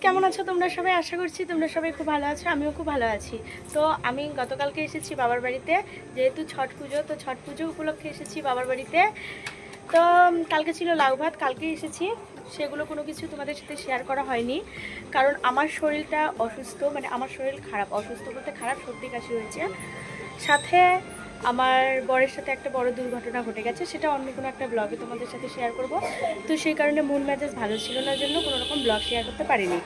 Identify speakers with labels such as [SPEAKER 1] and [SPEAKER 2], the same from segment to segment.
[SPEAKER 1] কেমন আছো তোমরা সবাই? আশা করছি তোমরা সবাই খুব ভালো আছো, আমিও খুব ভালো আছি। তো আমি গতকালকে এসেছি বাবার বাড়িতে, যেহেতু ছট পুজো, তো ছট পুজো উপলক্ষে এসেছি বাবার বাড়িতে। তো কালকে ছিল লাউ ভাত, কালকে এসেছি, সেগুলো কোনো কিছু তোমাদের সাথে শেয়ার করা হয়নি, কারণ আমার শরীরটা অসুস্থ, মানে আমার শরীর খারাপ, অসুস্থ বলতে খারাপ, সর্দি কাশি হয়েছে, সাথে আমার বরের সাথে একটা বড় দুর্ঘটনা ঘটে গেছে, সেটা অন্য কোনো একটা ব্লগে তোমাদের সাথে শেয়ার করব। তো সেই কারণে মন মেজাজ ভালো ছিল না জন্য কোনো রকম ব্লগ শেয়ার করতে পারিনি।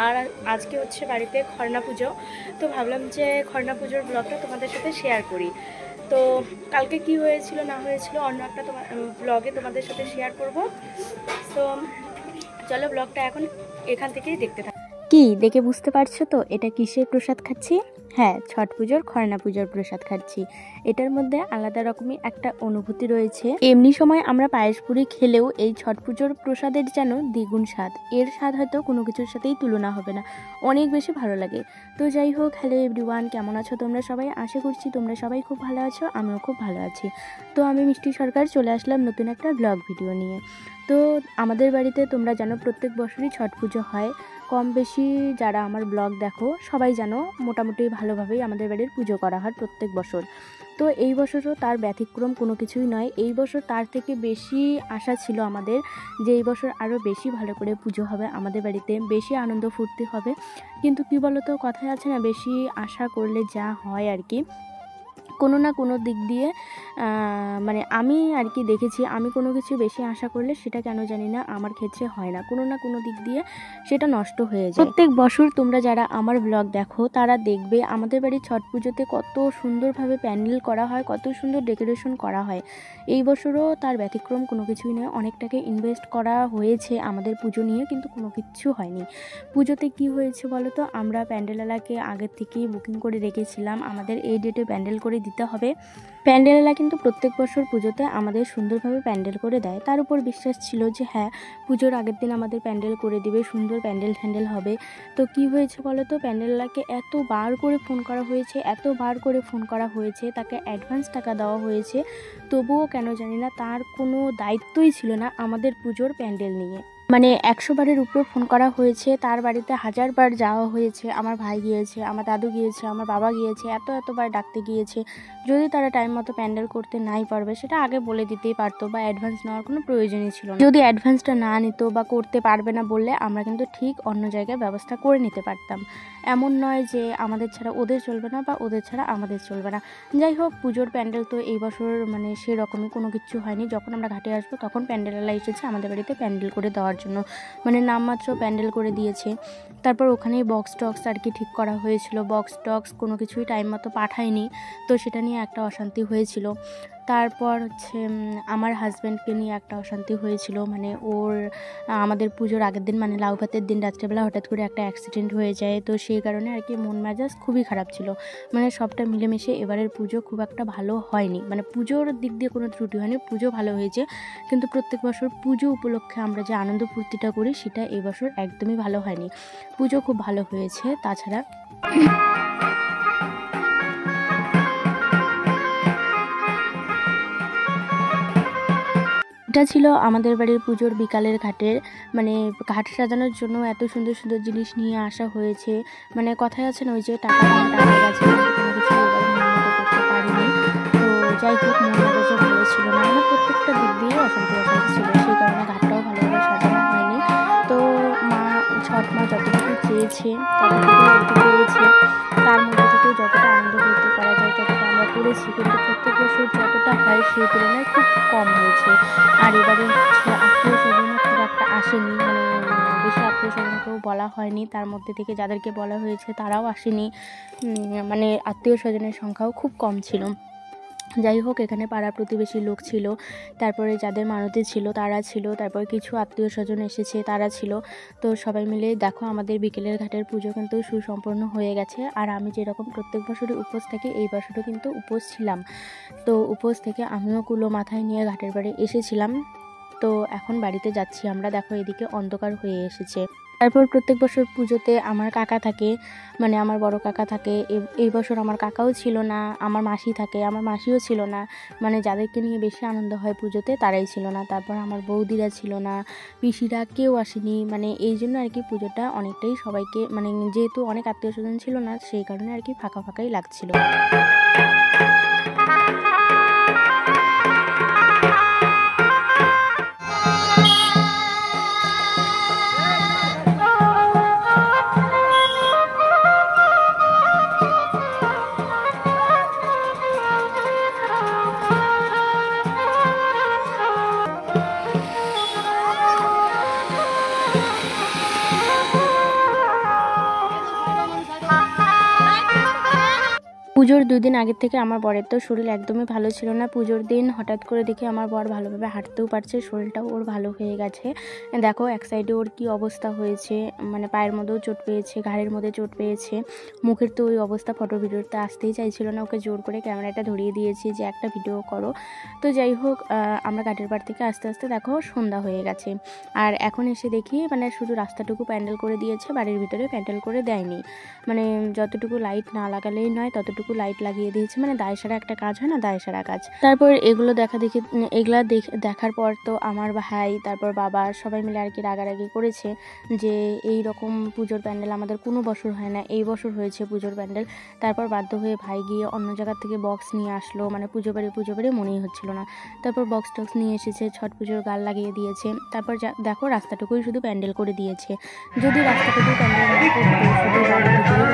[SPEAKER 1] আর আজকে হচ্ছে বাড়িতে খরনা পুজো, তো ভাবলাম যে খরনা পুজোর ব্লগটা তোমাদের সাথে শেয়ার করি। তো কালকে কি হয়েছিল না হয়েছিল অন্য একটা ব্লগে তোমাদের সাথে শেয়ার করব। তো চলো ব্লগটা এখন এখান থেকেই দেখতে থাকো।
[SPEAKER 2] কি দেখে বুঝতে পারছো তো এটা কিসের প্রসাদ খাচ্ছি? হ্যাঁ, ছট পুজোর খরনা পুজোর প্রসাদ খাচ্ছি। এটার মধ্যে আলাদা রকমই একটা অনুভূতি রয়েছে। এমনি সময় আমরা পায়েস পুরি খেলেও এই ছট পুজোর প্রসাদের যেন দ্বিগুণ স্বাদ, এর স্বাদ হয়তো কোনো কিছুর সাথেই তুলনা হবে না, অনেক বেশি ভালো লাগে। তো যাই হোক, হ্যালো এভরিওয়ান, কেমন আছো তোমরা সবাই? আশা করছি তোমরা সবাই খুব ভালো আছো, আমিও খুব ভালো আছি। তো আমি মিষ্টি সরকার চলে আসলাম নতুন একটা ব্লগ ভিডিও নিয়ে। তো আমাদের বাড়িতে তোমরা জানো প্রত্যেক বছরই ছট পুজো হয়। কম বেশি যারা আমার ব্লগ দেখো সবাই জানো মোটামুটি ভালোভাবেই আমাদের বাড়ির পুজো করা হয় প্রত্যেক বছর। তো এই বছরও তার ব্যতিক্রম কোনো কিছুই নয়। এই বছর তার থেকে বেশি আশা ছিল আমাদের যে এই বছর আরও বেশি ভালো করে পুজো হবে আমাদের বাড়িতে, বেশি আনন্দ ফুর্তি হবে। কিন্তু কি বলো তো, কথায় আছে না, বেশি আশা করলে যা হয় আর কি, কোনো না কোনো দিক দিয়ে মানে আমি আর কি দেখেছি, আমি কোনো কিছু বেশি আশা করলে সেটা কেন জানি না আমার ক্ষেত্রে হয় না, কোনো না কোনো দিক দিয়ে সেটা নষ্ট হয়ে যায়। প্রত্যেক বছর তোমরা যারা আমার ব্লগ দেখো তারা দেখবে আমাদের বাড়ির ছট পুজোতে কত সুন্দরভাবে প্যান্ডেল করা হয়, কত সুন্দর ডেকোরেশন করা হয়। এই বছরও তার ব্যতিক্রম কোনো কিছুই নয়। অনেক টাকা ইনভেস্ট করা হয়েছে আমাদের পুজো নিয়ে, কিন্তু কোনো কিছু হয়নি। পুজোতে কি হয়েছে বলো তো, আমরা প্যান্ডেলওয়ালাকে আগের থেকেই বুকিং করে রেখেছিলাম, আমাদের এই ডেটে প্যান্ডেল করে দিতে হবে। প্যান্ডেলওয়ালা কিন্তু প্রত্যেক বছর পুজোতে আমাদের সুন্দরভাবে প্যান্ডেল করে দেয়। তার উপর বিশ্বাস ছিল যে হ্যাঁ, পুজোর আগের দিন আমাদের প্যান্ডেল করে দিবে, সুন্দর প্যান্ডেল হবে। তো কি হয়েছে বলো তো, প্যান্ডেলওয়ালাকে এতবার করে ফোন করা হয়েছে, এতবার করে ফোন করা হয়েছে, তাকে অ্যাডভান্স টাকা দেওয়া হয়েছে, তবুও কেন জানি না তার কোনো দায়িত্বই ছিল না আমাদের পুজোর প্যান্ডেল নিয়ে। মানে 100 বারের উপর ফোন করা হয়েছে, তার বাড়িতে 1000 বার যাওয়া হয়েছে, আমার ভাই গিয়েছে, আমার দাদু গিয়েছে, আমার বাবা গিয়েছে, এতবার ডাকতে গিয়েছে। যদি তারা টাইম মতো প্যান্ডেল করতে নাই পারবে সেটা আগে বলে দিতেই পারতো, বা অ্যাডভান্স নেওয়ার কোনো প্রয়োজনই ছিল না। যদি অ্যাডভান্সটা না নিত বা করতে পারবে না বললে আমরা কিন্তু ঠিক অন্য জায়গায় ব্যবস্থা করে নিতে পারতাম। এমন নয় যে আমাদের ছাড়া ওদের চলবে না বা ওদের ছাড়া আমাদের চলবে না। যাই হোক, পুজোর প্যান্ডেল তো এই বছর মানে সেরকমই কোনো কিছু হয়নি। যখন আমরা ঘাটে আসবো তখন প্যান্ডেলওয়ালা এসেছে আমাদের বাড়িতে প্যান্ডেল করে দেওয়ার জন্য, মানে নামমাত্র প্যান্ডেল করে দিয়েছে। তারপর ওখানেই বক্স টক্স আর কি ঠিক করা হয়েছিল, বক্স টক্স কোনো কিছুই টাইম মতো পাঠায়নি, তো সেটা নিয়ে একটা অশান্তি হয়েছিল। তারপর হচ্ছে আমার হাজব্যান্ডকে নিয়ে একটা অশান্তি হয়েছিল, মানে ওর আমাদের পুজোর আগের দিন মানে লাউ ভাতের দিন রাত্রেবেলা হঠাৎ করে একটা অ্যাক্সিডেন্ট হয়ে যায়। তো সেই কারণে আর কি মন মেজাজ খুবই খারাপ ছিল। মানে সবটা মিলেমিশে এবারের পুজো খুব একটা ভালো হয়নি, মানে পুজোর দিক দিয়ে কোনো ত্রুটি হয়নি, পুজো ভালো হয়েছে। কিন্তু প্রত্যেক বছর পুজো উপলক্ষে আমরা যে আনন্দ ফুর্তিটা করি সেটা এই বছর একদমই ভালো হয়নি। পুজো খুব ভালো হয়েছে। তাছাড়া এটা ছিল আমাদের বাড়ির পুজোর বিকালের ঘাটের, মানে ঘাট সাজানোর জন্য এত সুন্দর সুন্দর জিনিস নিয়ে আসা হয়েছে। মানে কথায় আছে না, ওই যে টাকা গেছে, কোনো কিছু এবার মন মতো করতে পারিনি। তো যাই হোক, মন মেজাজও ভালো ছিল না, মানে প্রত্যেকটা দিক দিয়ে অশান্তি ছিল, সেই কারণে ঘাটটাও ভালোভাবে সাজানো হয়নি। তো ছট মা যতটুকু চেয়েছে ততটুকু পেয়েছে, তার মধ্যে থেকেও যতটা আনন্দ করতে করা যায় ততটা আমরা করেছি, কিন্তু প্রত্যেক বছর যতটা হয় সেই তুলনায় খুব কম হয়েছে। আর এবারে হচ্ছে আত্মীয় স্বজনও খুব একটা আসেনি, মানে বেশি আত্মীয় স্বজনকেও বলা হয়নি, তার মধ্যে থেকে যাদেরকে বলা হয়েছে তারাও আসেনি, মানে আত্মীয় স্বজনের সংখ্যাও খুব কম ছিল। যাই হোক, এখানে পাড়া প্রতিবেশী লোক ছিল, তারপরে যাদের মানতি ছিল তারা ছিল, তারপর কিছু আত্মীয় স্বজন এসেছে তারা ছিল। তো সবাই মিলে দেখো আমাদের বিকেলের ঘাটের পুজো কিন্তু সুসম্পন্ন হয়ে গেছে। আর আমি যেরকম প্রত্যেক বছরই উপোস থাকি, এই বছরও কিন্তু উপোস ছিলাম। তো উপোস থেকে আমিও কুলো মাথায় নিয়ে ঘাটের বাড়ি এসেছিলাম। তো এখন বাড়িতে যাচ্ছি আমরা। দেখো এদিকে অন্ধকার হয়ে এসেছে। তারপর প্রত্যেক বছর পুজোতে আমার কাকা থাকে, মানে আমার বড় কাকা থাকে। এই বছর আমার কাকাও ছিল না, আমার মাসি থাকে, আমার মাসিও ছিল না, মানে যাদেরকে নিয়ে বেশি আনন্দ হয় পুজোতে তারাই ছিল না। তারপর আমার বৌদিরা ছিল না, পিসিরা কেউ আসেনি, মানে এই জন্য আর কি পুজোটা অনেকটাই সবাইকে, মানে যেহেতু অনেক আত্মীয় স্বজন ছিল না সেই কারণে আর কি ফাঁকা ফাঁকাই লাগছিল। পুজোর 2 দিন আগের থেকে আমার বরের তো শরীর একদমই ভালো ছিল না। পুজোর দিন হঠাৎ করে দেখি আমার বর ভালোভাবে হাঁটতেও পারছে, শরীরটাও ওর ভালো হয়ে গেছে। দেখো এক সাইডে ওর কি অবস্থা হয়েছে, মানে পায়ের মধ্যেও চোট পেয়েছে, ঘাড়ের মধ্যে চোট পেয়েছে, মুখের তো ওই অবস্থা, ফটো ভিডিওতে আসতেই চাইছিল না। ওকে জোর করে ক্যামেরাটা ধরিয়ে দিয়েছি যে একটা ভিডিও করো। তো যাই হোক, আমরা ঘাটের পাড় থেকে আস্তে আস্তে দেখো সন্ধ্যা হয়ে গেছে। আর এখন এসে দেখি মানে শুধু রাস্তাটুকু প্যান্ডেল করে দিয়েছে, বাড়ির ভিতরে প্যান্ডেল করে দেয়নি। মানে যতটুকু লাইট না লাগালেই নয় ততটুকু লাইট লাগিয়ে দিয়েছে, মানে দায় সারা একটা কাজ হয় না, দায় সারা কাজ। তারপর এগুলো দেখার পর তো আমার ভাই তারপর বাবা সবাই মিলে আর কি রাগারাগি করেছে যে এই রকম পুজোর প্যান্ডেল আমাদের কোনো বছর হয় না, এই বছর হয়েছে পুজোর প্যান্ডেল। তারপর বাধ্য হয়ে ভাই গিয়ে অন্য জায়গা থেকে বক্স নিয়ে আসলো, মানে পুজো বাড়ি মনেই হচ্ছিল না। তারপর বক্স টক্স নিয়ে এসেছে, ছট পুজোর গাল লাগিয়ে দিয়েছে। তারপর দেখো রাস্তাটুকুই শুধু প্যান্ডেল করে দিয়েছে। যদি রাস্তাটুকু প্যান্ডেল না করতো, শুধু বাড়ির ভিতরে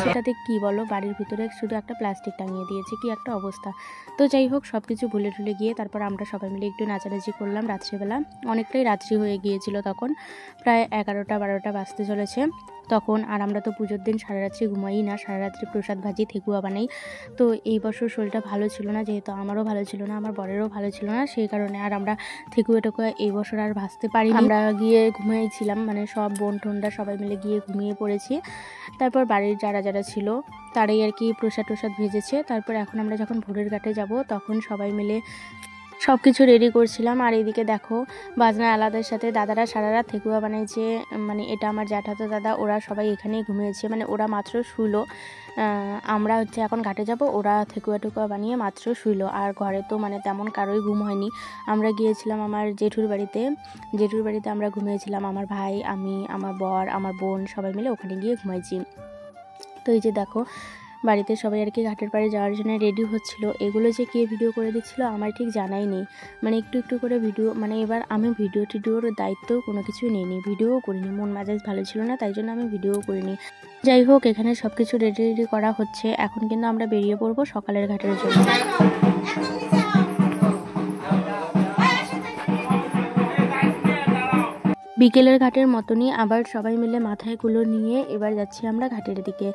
[SPEAKER 2] সেটাতে কি বলো, বাড়ির ভিতরে শুধু একটা প্লাস্টিক টাঙিয়ে দিয়েছে, কি একটা অবস্থা। তো যাই হোক সব কিছু ভুলে ঠুলে গিয়ে তারপর আমরা সবাই মিলে একটু নাচানাচি করলাম রাত্রিবেলা। অনেকটাই রাত্রি হয়ে গিয়েছিল তখন, প্রায় 11টা-12টা বাজতে চলেছে তখন। আর আমরা তো পুজোর দিন সারা রাত্রি ঘুমাই না, সারা রাত্রি প্রসাদ ভাজি ঠেকুয়া বানাই। তো এই বছর শরীরটা ভালো ছিল না, যেহেতু আমারও ভালো ছিল না, আমার বরেরও ভালো ছিল না, সেই কারণে আর আমরা ঠেকুয়া টেকুয়া এই বছর আর ভাজতে পারি। আমরা গিয়ে ঘুমিয়েছিলাম, মানে সব বোন টোনরা সবাই মিলে গিয়ে ঘুমিয়ে পড়েছি। তারপর বাড়ির যারা ছিল তারাই আর কি প্রসাদ ভেজেছে। তারপর এখন আমরা যখন ভোরের ঘাটে যাব তখন সবাই মিলে সব কিছু রেডি করছিলাম। আর এইদিকে দেখো বাজনা আলাদার সাথে দাদারা সারা রাত ঠেকুয়া বানিয়েছে, মানে এটা আমার জ্যাঠাতো দাদা, ওরা সবাই এখানেই ঘুমিয়েছে, মানে ওরা মাত্র শুলো। আমরা হচ্ছে এখন ঘাটে যাব, ওরা ঠেকুয়া টেকুয়া বানিয়ে মাত্র শুইলো। আর ঘরে তো মানে তেমন কারোই ঘুম হয়নি। আমরা গিয়েছিলাম আমার জেঠুর বাড়িতে আমরা ঘুমিয়েছিলাম, আমার ভাই, আমি, আমার বর, আমার বোন সবাই মিলে ওখানে গিয়ে ঘুমাইছি। তো এই যে দেখো বাড়িতে সবাই আর কি ঘাটের পাড়ে যাওয়ার জন্য রেডি হচ্ছিল। এগুলো যে কে ভিডিও করে দিচ্ছিল আমার ঠিক জানাই নেই, মানে একটু করে ভিডিও, মানে এবার আমি ভিডিওর দায়িত্বও কোনো কিছুই নিইনি, ভিডিওও করিনি, মন মেজাজ ভালো ছিল না তাই জন্য আমি ভিডিও করিনি। যাই হোক এখানে সব কিছু রেডি করা হচ্ছে, এখন কিন্তু আমরা বেরিয়ে পড়বো সকালের ঘাটের জন্য। বিকেলের ঘাটের মতনই আবার সবাই মিলে মাথায় কুলো নিয়ে এবার যাচ্ছি আমরা ঘাটের দিকে।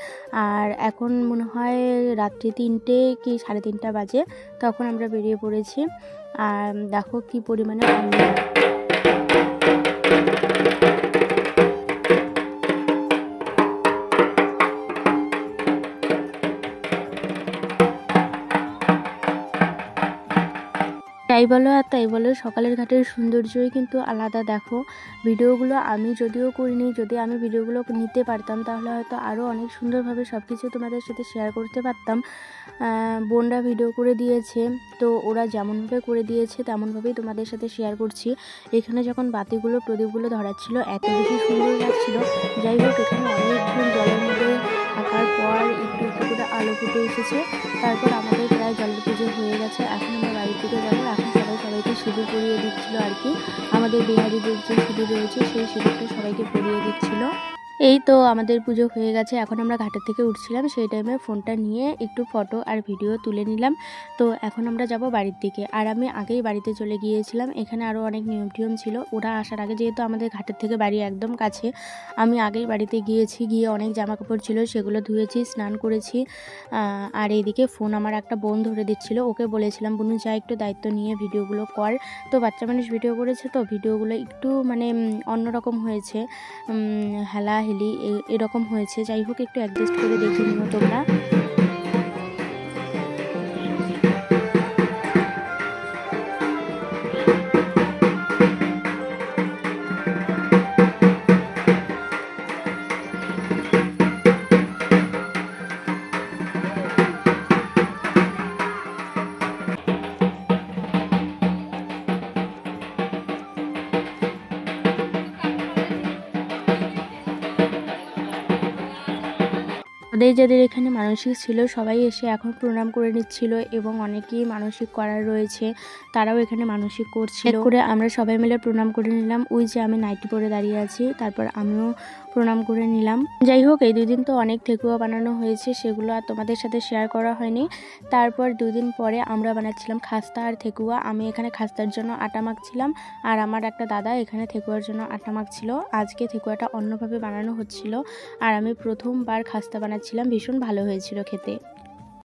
[SPEAKER 2] আর এখন মনে হয় রাত্রি 3টে কি 3:30 বাজে, তখন আমরা বেরিয়ে পড়েছি। আর দেখো কি পরিমাণে তাই বলো আর তাই বলো, সকালের ঘাটের সৌন্দর্যই কিন্তু আলাদা। দেখো ভিডিওগুলো আমি যদিও করিনি, যদি আমি ভিডিওগুলো নিতে পারতাম তাহলে হয়তো আরও অনেক সুন্দরভাবে সব কিছু তোমাদের সাথে শেয়ার করতে পারতাম। বোনরা ভিডিও করে দিয়েছে, তো ওরা যেমনভাবে করে দিয়েছে তেমনভাবেই তোমাদের সাথে শেয়ার করছি। এখানে যখন বাতিগুলো প্রদীপগুলো ধরাচ্ছিল এত বেশি সুন্দর লাগছিল। যাই হোক এখানে অনেকক্ষণ জলের মধ্যে থাকার পর একটু করে আলো ফুটে এসেছে। তারপর আমাদের প্রায় জলের পুজো হয়ে গেছে, এখন আমরা বাড়ির দিকে যাবো। এখন সবাইকে সিঁদুর পরিয়ে দিচ্ছিল আর কি, আমাদের বিহারিদের যে সিঁদুর রয়েছে সেই সিঁদুরটা সবাইকে পরিয়ে দিচ্ছিল। এই তো আমাদের পুজো হয়ে গেছে, এখন আমরা ঘাটের থেকে উঠছিলাম, সেই টাইমে ফোনটা নিয়ে একটু ফটো আর ভিডিও তুলে নিলাম। তো এখন আমরা যাব বাড়ির দিকে। আর আমি আগেই বাড়িতে চলে গিয়েছিলাম, এখানে আরও অনেক নিয়ম টিয়ম ছিল। ওরা আসার আগে, যেহেতু আমাদের ঘাটের থেকে বাড়ি একদম কাছে, আমি আগেই বাড়িতে গিয়েছি, গিয়ে অনেক জামা কাপড় ছিল সেগুলো ধুয়েছি, স্নান করেছি। আর এইদিকে ফোন আমার একটা বোন ধরে দিচ্ছিল, ওকে বলেছিলাম বুনু যা একটু দায়িত্ব নিয়ে ভিডিওগুলো কর। তো বাচ্চা মানুষ ভিডিও করেছে, তো ভিডিওগুলো একটু মানে অন্যরকম হয়েছে, হেলা হেলি এরকম হয়েছে। যাই হোক একটু অ্যাডজাস্ট করে দেখে নিও তোমরা। যাদের যাদের এখানে মানসিক ছিল সবাই এসে এখন প্রণাম করে নিচ্ছিল এবং অনেকেই মানসিক করার রয়েছে তারাও এখানে মানসিক করছিল। করে আমরা সবাই মিলে প্রণাম করে নিলাম। ওই যে আমি নাইটি পরে দাঁড়িয়ে আছি, তারপর আমিও প্রণাম করে নিলাম। যাই হোক, এই 2 দিন তো অনেক ঠেকুয়া বানানো হয়েছে, সেগুলো আর তোমাদের সাথে শেয়ার করা হয়নি। তারপর 2 দিন পরে আমরা বানাচ্ছিলাম খাস্তা আর ঠেকুয়া। আমি এখানে খাস্তার জন্য আটা মাখছিলাম আর আমার একটা দাদা এখানে ঠেকুয়ার জন্য আটা মাখছিল। আজকে ঠেকুয়াটা অন্যভাবে বানানো হচ্ছিল আর আমি প্রথমবার খাস্তা বানাচ্ছিলাম, ভীষণ ভালো হয়েছিল খেতে।